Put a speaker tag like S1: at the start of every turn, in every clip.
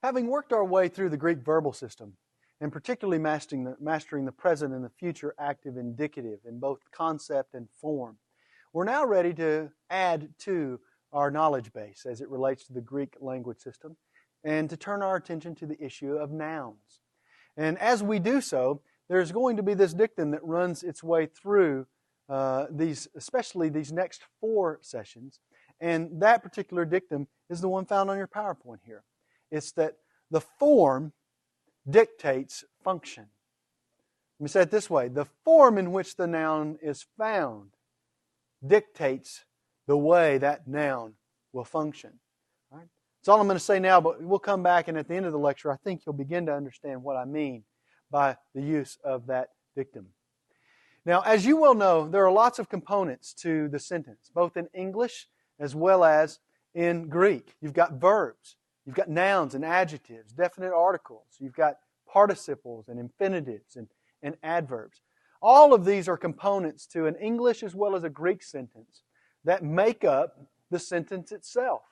S1: Having worked our way through the Greek verbal system, and particularly mastering the present and the future active indicative in both concept and form, we're now ready to add to our knowledge base as it relates to the Greek language system and to turn our attention to the issue of nouns. And as we do so, there's going to be this dictum that runs its way through especially these next 4 sessions. And that particular dictum is the one found on your PowerPoint here. It's that the form dictates function. Let me say it this way. The form in which the noun is found dictates the way that noun will function. All right? That's all I'm going to say now, but we'll come back, and at the end of the lecture, I think you'll begin to understand what I mean by the use of that dictum. Now, as you well know, there are lots of components to the sentence, both in English as well as in Greek. You've got verbs, you've got nouns and adjectives, definite articles, you've got participles and infinitives and adverbs. All of these are components to an English as well as a Greek sentence that make up the sentence itself.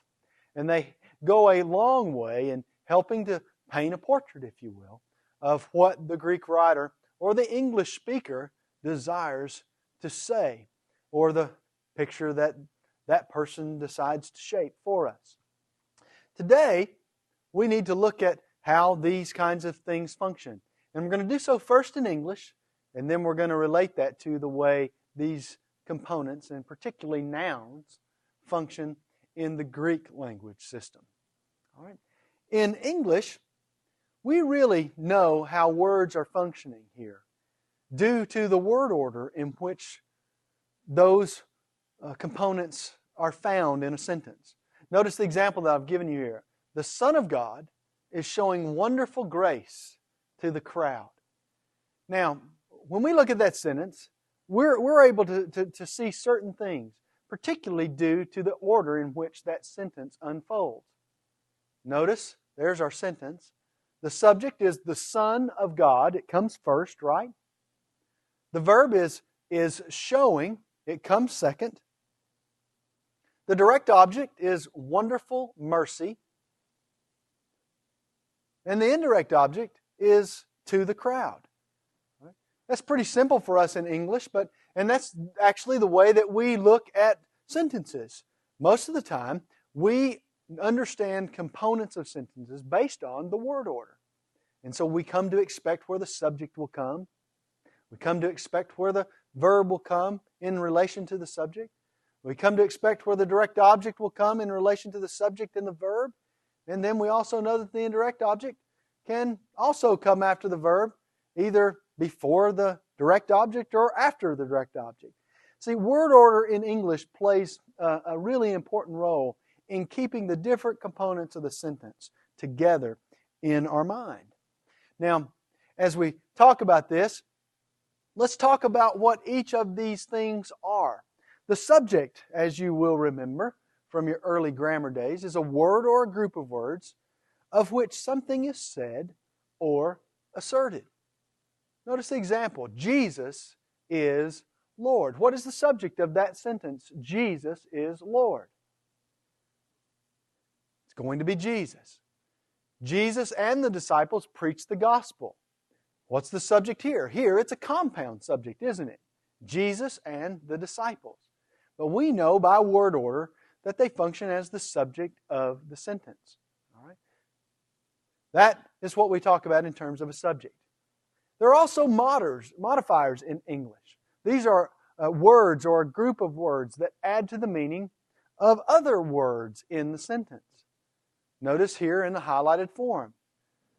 S1: And they go a long way in helping to paint a portrait, if you will, of what the Greek writer or the English speaker desires to say, or the picture that that person decides to shape for us. Today, we need to look at how these kinds of things function. And we're going to do so first in English, and then we're going to relate that to the way these components, and particularly nouns, function in the Greek language system. All right. In English, we really know how words are functioning here due to the word order in which those components are found in a sentence. Notice the example that I've given you here. The Son of God is showing wonderful grace to the crowd. Now, when we look at that sentence, we're able to see certain things, particularly due to the order in which that sentence unfolds. Notice, there's our sentence. The subject is the Son of God. It comes first, right? The verb is showing. It comes second. The direct object is wonderful mercy. And the indirect object is to the crowd. Right? That's pretty simple for us in English, and that's actually the way that we look at sentences. Most of the time, we understand components of sentences based on the word order. And so we come to expect where the subject will come. We come to expect where the verb will come in relation to the subject. We come to expect where the direct object will come in relation to the subject and the verb. And then we also know that the indirect object can also come after the verb, either before the direct object or after the direct object. See, word order in English plays a really important role in keeping the different components of the sentence together in our mind. Now, as we talk about this, let's talk about what each of these things are. The subject, as you will remember from your early grammar days, is a word or a group of words of which something is said or asserted. Notice the example. Jesus is Lord. What is the subject of that sentence? Jesus is Lord. It's going to be Jesus. Jesus and the disciples preached the gospel. What's the subject here? Here it's a compound subject, isn't it? Jesus and the disciples. But we know by word order that they function as the subject of the sentence. All right? That is what we talk about in terms of a subject. There are also modifiers in English. These are words or a group of words that add to the meaning of other words in the sentence. Notice here in the highlighted form.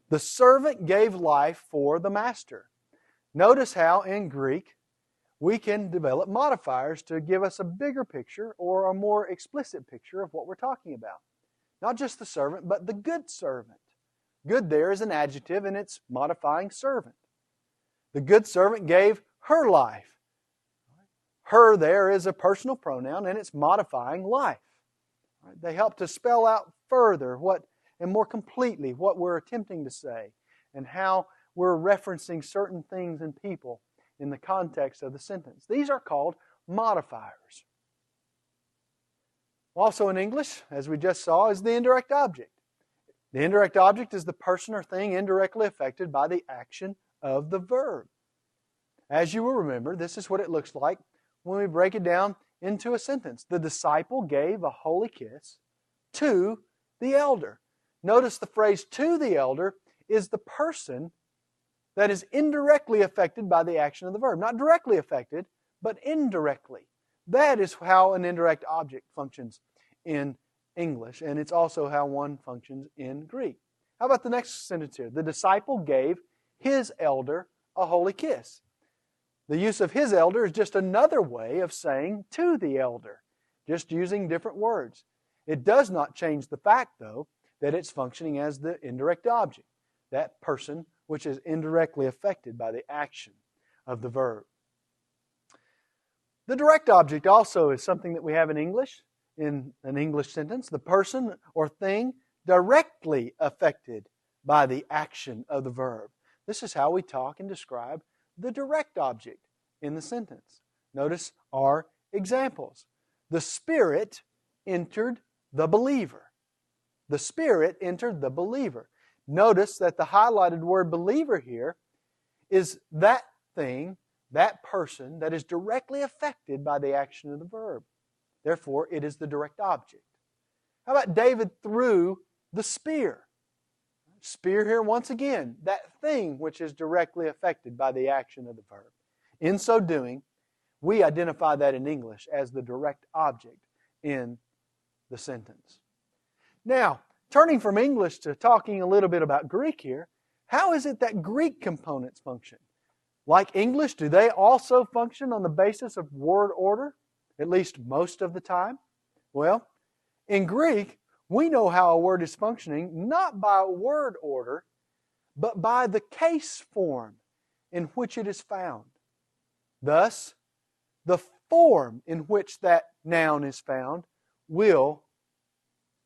S1: The servant gave life for the master. Notice how in Greek we can develop modifiers to give us a bigger picture or a more explicit picture of what we're talking about. Not just the servant, but the good servant. Good there is an adjective and it's modifying servant. The good servant gave her life. Her there is a personal pronoun and it's modifying life. They help to spell out further and more completely what we're attempting to say and how we're referencing certain things and people in the context of the sentence. These are called modifiers. Also in English, as we just saw, is the indirect object. The indirect object is the person or thing indirectly affected by the action of the verb. As you will remember, this is what it looks like when we break it down into a sentence. The disciple gave a holy kiss to the elder. Notice the phrase "to the elder" is the person that is indirectly affected by the action of the verb. Not directly affected, but indirectly. That is how an indirect object functions in English, and it's also how one functions in Greek. How about the next sentence here? The disciple gave his elder a holy kiss. The use of his elder is just another way of saying to the elder, just using different words. It does not change the fact, though, that it's functioning as the indirect object, that person which is indirectly affected by the action of the verb. The direct object also is something that we have in English, in an English sentence. The person or thing directly affected by the action of the verb. This is how we talk and describe the direct object in the sentence. Notice our examples. The Spirit entered the believer. The Spirit entered the believer. Notice that the highlighted word believer here is that thing, that person that is directly affected by the action of the verb. Therefore, it is the direct object. How about David threw the spear? Spear here once again, that thing which is directly affected by the action of the verb. In so doing, we identify that in English as the direct object in the sentence. Now, turning from English to talking a little bit about Greek here, how is it that Greek components function? Like English, do they also function on the basis of word order, at least most of the time? Well, in Greek, we know how a word is functioning not by word order, but by the case form in which it is found. Thus, the form in which that noun is found will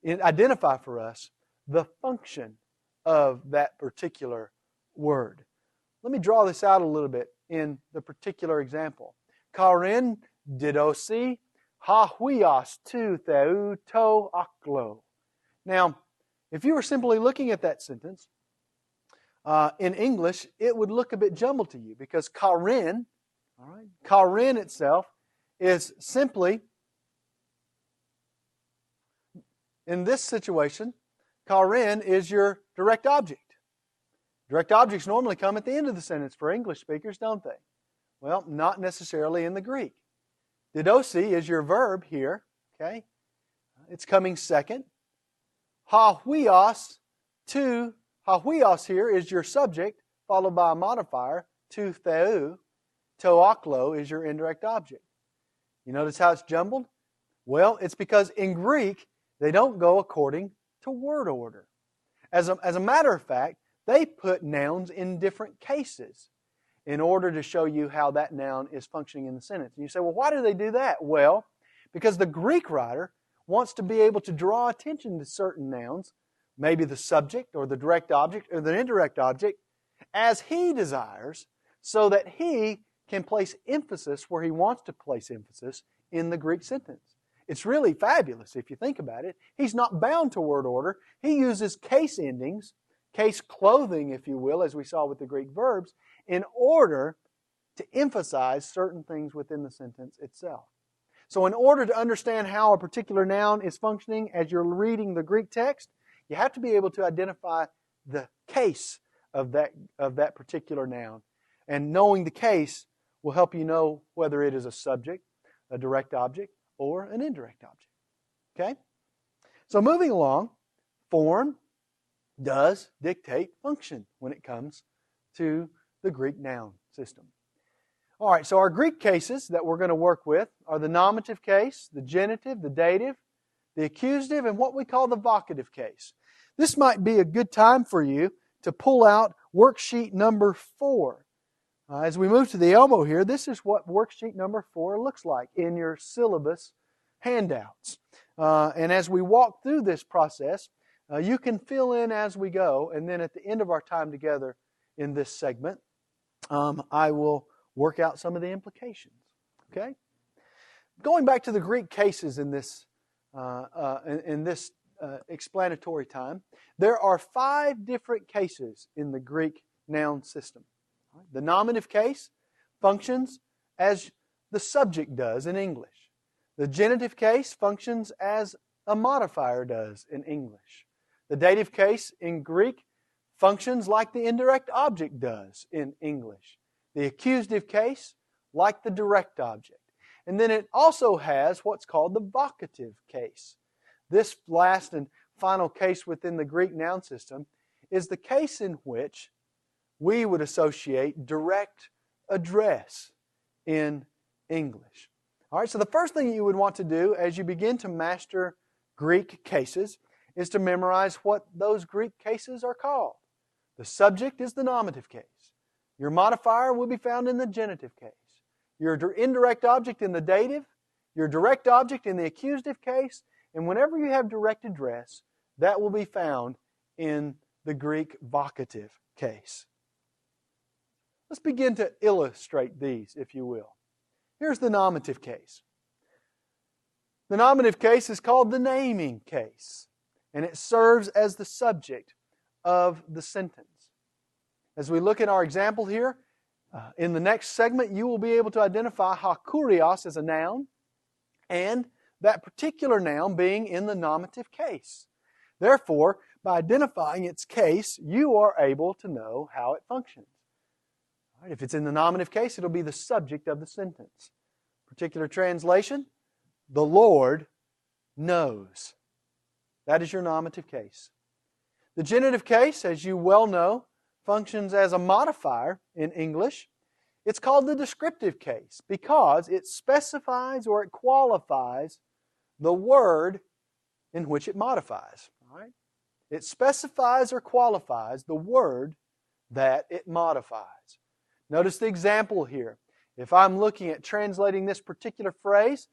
S1: identify for us the function of that particular word. Let me draw this out a little bit in the particular example. Karin didosi ha huios tu theu to aklo. Now, if you were simply looking at that sentence, in English, it would look a bit jumbled to you because Karin, Karin itself is simply, in this situation, Karin is your direct object. Direct objects normally come at the end of the sentence for English speakers, don't they? Well, not necessarily in the Greek. Didosi is your verb here, okay? It's coming second. Ha huios here is your subject, followed by a modifier, to theu. To aklo is your indirect object. You notice how it's jumbled? Well, it's because in Greek, they don't go according to word order. As a matter of fact, they put nouns in different cases in order to show you how that noun is functioning in the sentence. And you say, well, why do they do that? Well, because the Greek writer wants to be able to draw attention to certain nouns, maybe the subject or the direct object or the indirect object, as he desires, so that he can place emphasis where he wants to place emphasis in the Greek sentence. It's really fabulous if you think about it. He's not bound to word order. He uses case endings, case clothing, if you will, as we saw with the Greek verbs, in order to emphasize certain things within the sentence itself. So in order to understand how a particular noun is functioning as you're reading the Greek text, you have to be able to identify the case of that particular noun. And knowing the case will help you know whether it is a subject, a direct object, or an indirect object. Okay? So moving along, form does dictate function when it comes to the Greek noun system. All right, so our Greek cases that we're going to work with are the nominative case, the genitive, the dative, the accusative, and what we call the vocative case. This might be a good time for you to pull out worksheet number 4. As we move to the elbow here, this is what worksheet number 4 looks like in your syllabus handouts. And as we walk through this process, you can fill in as we go, and then at the end of our time together in this segment, I will work out some of the implications. Okay? Going back to the Greek cases in this explanatory time. There are 5 different cases in the Greek noun system. The nominative case functions as the subject does in English. The genitive case functions as a modifier does in English. The dative case in Greek functions like the indirect object does in English. The accusative case like the direct object. And then it also has what's called the vocative case. This last and final case within the Greek noun system is the case in which we would associate direct address in English. All right, so the first thing you would want to do as you begin to master Greek cases is to memorize what those Greek cases are called. The subject is the nominative case. Your modifier will be found in the genitive case. Your indirect object in the dative, your direct object in the accusative case, and whenever you have direct address, that will be found in the Greek vocative case. Let's begin to illustrate these, if you will. Here's the nominative case. The nominative case is called the naming case, and it serves as the subject of the sentence. As we look at our example here, in the next segment, you will be able to identify hakurios as a noun, and that particular noun being in the nominative case. Therefore, by identifying its case, you are able to know how it functions. All right, if it's in the nominative case, it'll be the subject of the sentence. Particular translation, the Lord knows. That is your nominative case. The genitive case, as you well know, functions as a modifier in English. It's called the descriptive case because it specifies or it qualifies the word in which it modifies. All right? It specifies or qualifies the word that it modifies. Notice the example here. If I'm looking at translating this particular phrase,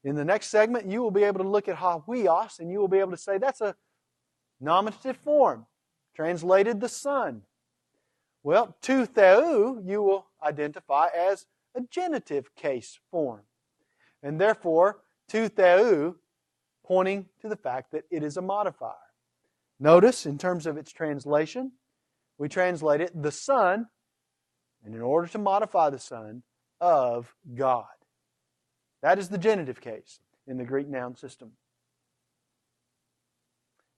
S1: in the next segment you will be able to look at hawios and you will be able to say that's a nominative form, translated the Son. Well, to theou you will identify as a genitive case form. And therefore, to theou pointing to the fact that it is a modifier. Notice, in terms of its translation, we translate it the Son, and in order to modify the Son, of God. That is the genitive case in the Greek noun system.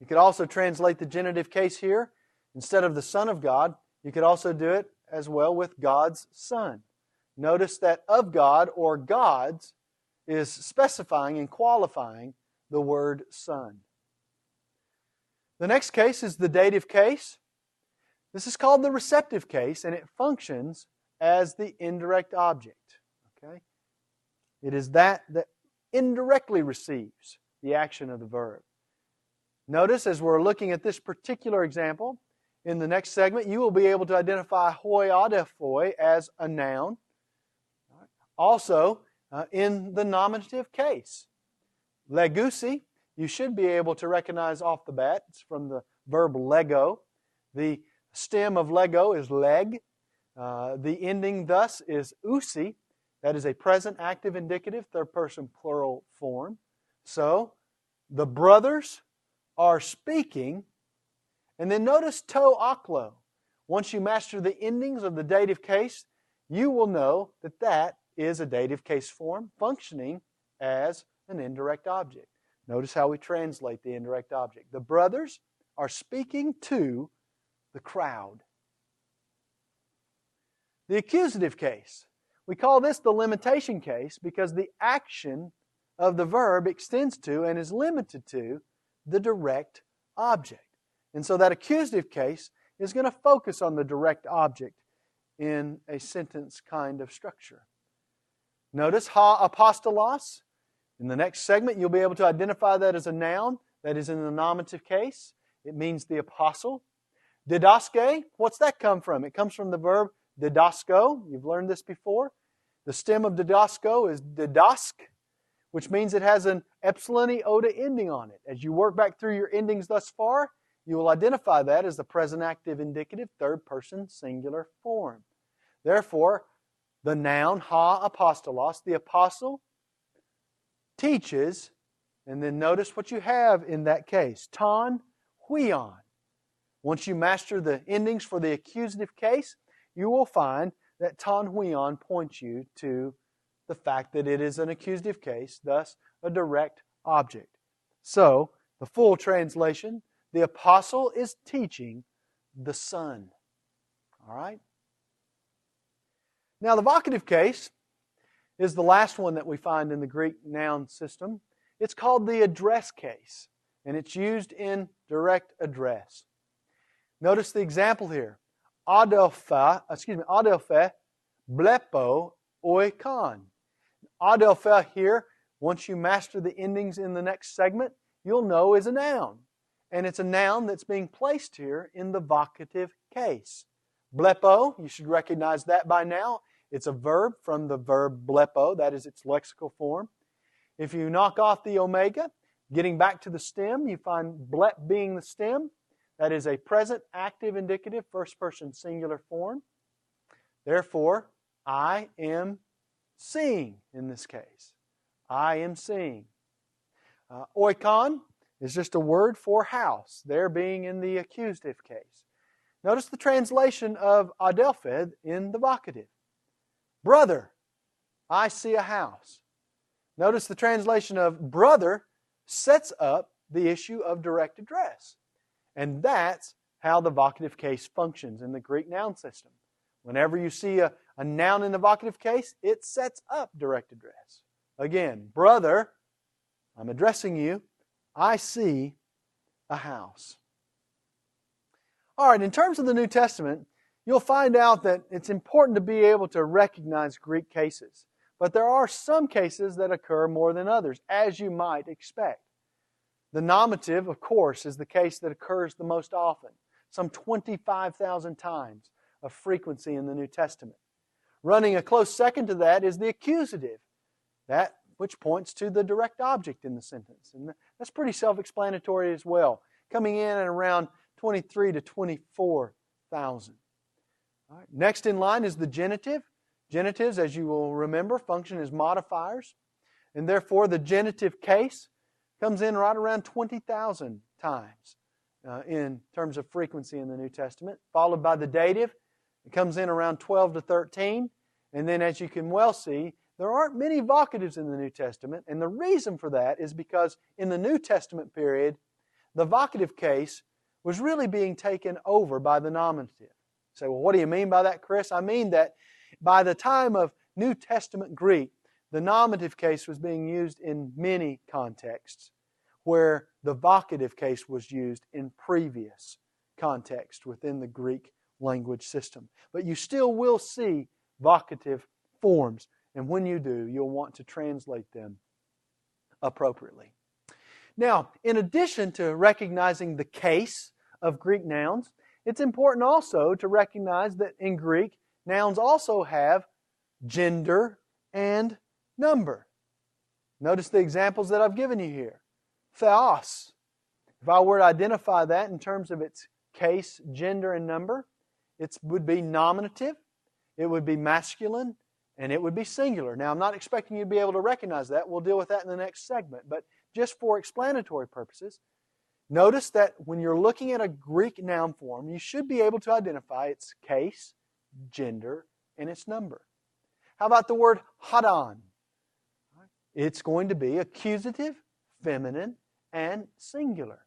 S1: You could also translate the genitive case here, instead of the Son of God, you could also do it as well with God's Son. Notice that of God or God's is specifying and qualifying the word Son. The next case is the dative case. This is called the receptive case, and it functions as the indirect object. Okay? It is that indirectly receives the action of the verb. Notice as we're looking at this particular example, in the next segment, you will be able to identify hoi adephoi as a noun. Also, in the nominative case. Legusi, you should be able to recognize off the bat. It's from the verb lego. The stem of lego is leg. The ending thus is usi. That is a present active indicative, third person plural form. So, the brothers are speaking. And then notice to aklo. Once you master the endings of the dative case, you will know that that is a dative case form functioning as an indirect object. Notice how we translate the indirect object. The brothers are speaking to the crowd. The accusative case. We call this the limitation case because the action of the verb extends to and is limited to the direct object. And so that accusative case is going to focus on the direct object in a sentence kind of structure. Notice ha apostolos. In the next segment, you'll be able to identify that as a noun that is in the nominative case. It means the apostle. Didaske, what's that come from? It comes from the verb didasko. You've learned this before. The stem of didasko is didask, which means it has an epsilon iota ending on it. As you work back through your endings thus far, you will identify that as the present active indicative third person singular form. Therefore, the noun ha apostolos, the apostle, teaches And then notice what you have in that case. Ton, huion. Once you master the endings for the accusative case, you will find that ton huion points you to the fact that it is an accusative case, thus a direct object. So, the full translation, the apostle is teaching the Son. All right? Now, the vocative case is the last one that we find in the Greek noun system. It's called the address case, and it's used in direct address. Notice the example here. Adelphe blepo oikon. Adelphe here, once you master the endings in the next segment, you'll know is a noun. And it's a noun that's being placed here in the vocative case. Blepo, you should recognize that by now. It's a verb from the verb blepo, that is its lexical form. If you knock off the omega, getting back to the stem, you find blep being the stem. That is a present active indicative first person singular form. Therefore, I am seeing in this case. I am seeing. Oikon is just a word for house, there being in the accusative case. Notice the translation of adelphe in the vocative. Brother, I see a house. Notice the translation of brother sets up the issue of direct address. And that's how the vocative case functions in the Greek noun system. Whenever you see a noun in the vocative case, it sets up direct address. Again, brother, I'm addressing you. I see a house. All right, in terms of the New Testament, you'll find out that it's important to be able to recognize Greek cases. But there are some cases that occur more than others, as you might expect. The nominative, of course, is the case that occurs the most often, some 25,000 times of frequency in the New Testament. Running a close second to that is the accusative, that which points to the direct object in the sentence. And that's pretty self-explanatory as well, coming in at around 23 to 24,000. All right. Next in line is the genitive. Genitives, as you will remember, function as modifiers. And therefore, the genitive case comes in right around 20,000 times in terms of frequency in the New Testament, followed by the dative. It comes in around 12 to 13. And then, as you can well see, there aren't many vocatives in the New Testament. And the reason for that is because in the New Testament period, the vocative case was really being taken over by the nominative. So, well, what do you mean by that, Chris? I mean that by the time of New Testament Greek, the nominative case was being used in many contexts, where the vocative case was used in previous contexts within the Greek language system. But you still will see vocative forms, and when you do, you'll want to translate them appropriately. Now, in addition to recognizing the case of Greek nouns, it's important also to recognize that in Greek, nouns also have gender and number. Notice the examples that I've given you here. Theos. If I were to identify that in terms of its case, gender, and number, it would be nominative, it would be masculine, and it would be singular. Now, I'm not expecting you to be able to recognize that. We'll deal with that in the next segment. But just for explanatory purposes, notice that when you're looking at a Greek noun form, you should be able to identify its case, gender, and its number. How about the word hadon? It's going to be accusative, feminine, and singular.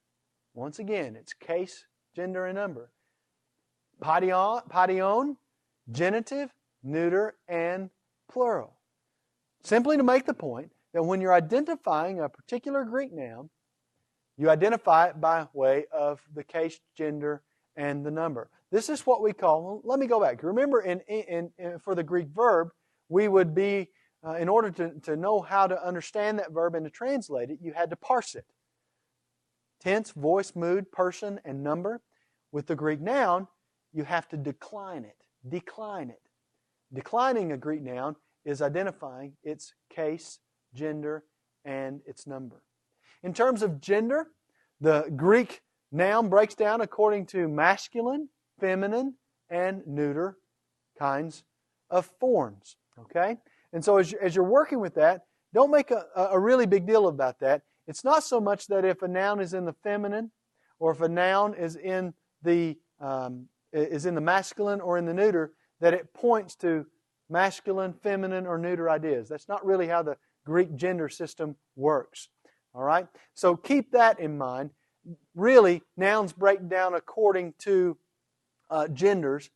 S1: Once again, it's case, gender, and number. Paidion, genitive, neuter, and plural. Simply to make the point that when you're identifying a particular Greek noun, you identify it by way of the case, gender, and the number. This is what we call, well, let me go back. Remember, for the Greek verb, we would be, in order to know how to understand that verb and to translate it, you had to parse it. Tense, voice, mood, person, and number. With the Greek noun, you have to decline it. Decline it. Declining a Greek noun is identifying its case, gender, and its number. In terms of gender, the Greek noun breaks down according to masculine, feminine, and neuter kinds of forms. Okay? And so as you're working with that, don't make a really big deal about that. It's not so much that if a noun is in the feminine or if a noun is in the masculine or in the neuter, that it points to masculine, feminine, or neuter ideas. That's not really how the Greek gender system works. All right? So keep that in mind. Really, nouns break down according to genders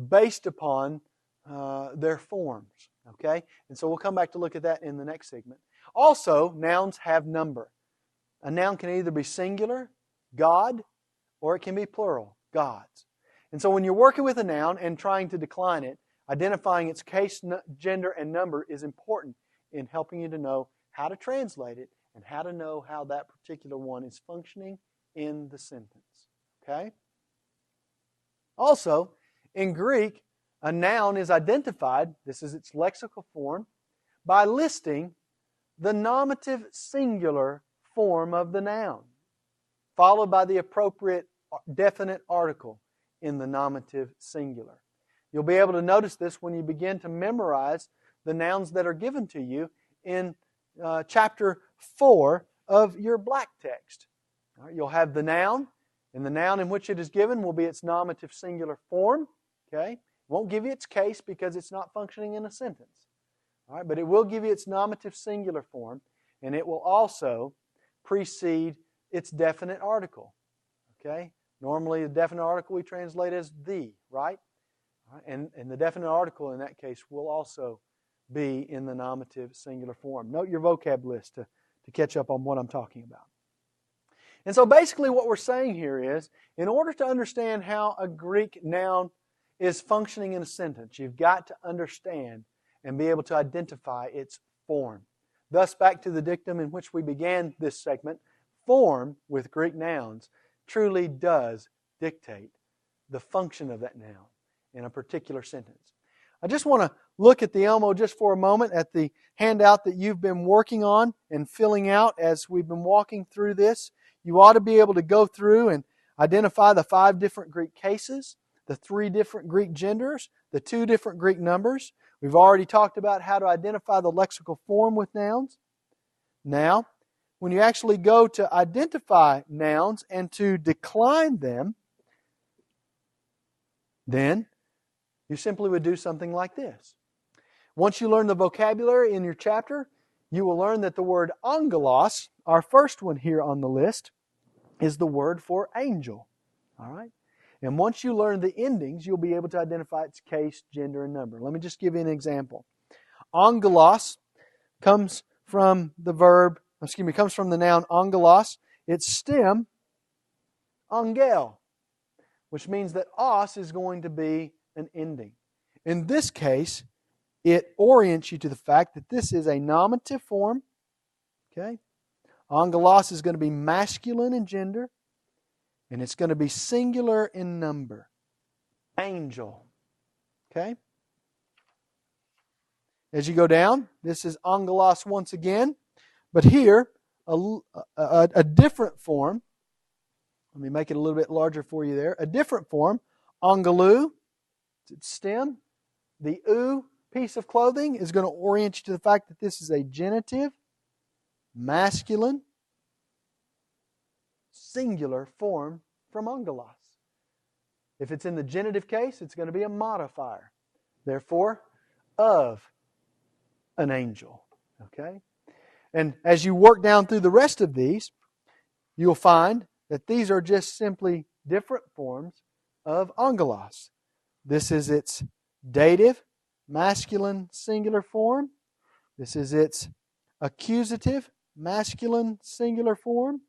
S1: based upon their forms. Okay? And so we'll come back to look at that in the next segment. Also, nouns have number. A noun can either be singular, God, or it can be plural, gods. And so when you're working with a noun and trying to decline it, identifying its case, gender, and number is important in helping you to know how to translate it and how to know how that particular one is functioning in the sentence. Okay? Also, in Greek, a noun is identified, this is its lexical form, by listing the nominative singular form of the noun, followed by the appropriate definite article in the nominative singular. You'll be able to notice this when you begin to memorize the nouns that are given to you in chapter 4 of your black text. All right, you'll have the noun, and the noun in which it is given will be its nominative singular form. Okay? It won't give you its case because it's not functioning in a sentence. All right, but it will give you its nominative singular form, and it will also precede its definite article. Okay? Normally, the definite article we translate as the, right? All right? And the definite article in that case will also be in the nominative singular form. Note your vocab list to catch up on what I'm talking about. And so basically what we're saying here is, in order to understand how a Greek noun is functioning in a sentence, you've got to understand and be able to identify its form. Thus, back to the dictum in which we began this segment, form with Greek nouns truly does dictate the function of that noun in a particular sentence. I just want to look at the Elmo just for a moment at the handout that you've been working on and filling out as we've been walking through this. You ought to be able to go through and identify the 5 different Greek cases, the 3 different Greek genders, the 2 different Greek numbers. We've already talked about how to identify the lexical form with nouns. Now, when you actually go to identify nouns and to decline them, then you simply would do something like this. Once you learn the vocabulary in your chapter, you will learn that the word angelos, our first one here on the list, is the word for angel. All right? And once you learn the endings, you'll be able to identify its case, gender, and number. Let me just give you an example. Angelos comes from the noun angelos. Its stem, angel, which means that os is going to be an ending. In this case, it orients you to the fact that this is a nominative form. Okay? Angelos is going to be masculine in gender, and it's going to be singular in number. Angel. Okay? As you go down, this is angelos once again, but here, a different form. Let me make it a little bit larger for you there. A different form, angelou, its stem. The u piece of clothing is going to orient you to the fact that this is a genitive, masculine, singular form from angelos. If it's in the genitive case, it's going to be a modifier. Therefore, of an angel. Okay? And as you work down through the rest of these, you'll find that these are just simply different forms of angelos. This is its dative, masculine, singular form. This is its accusative, masculine, singular form.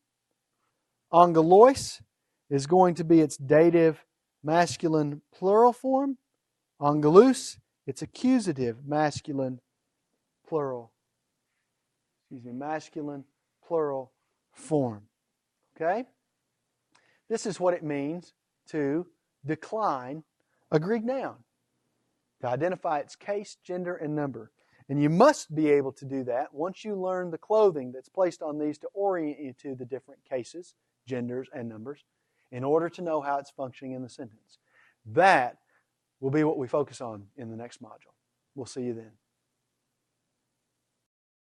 S1: Angelois is going to be its dative, masculine, plural form. Angelus, its accusative, masculine, masculine, plural form. Okay? This is what it means to decline a Greek noun, to identify its case, gender, and number. And you must be able to do that once you learn the clothing that's placed on these to orient you to the different cases, genders, and numbers in order to know how it's functioning in the sentence. That will be what we focus on in the next module. We'll see you then.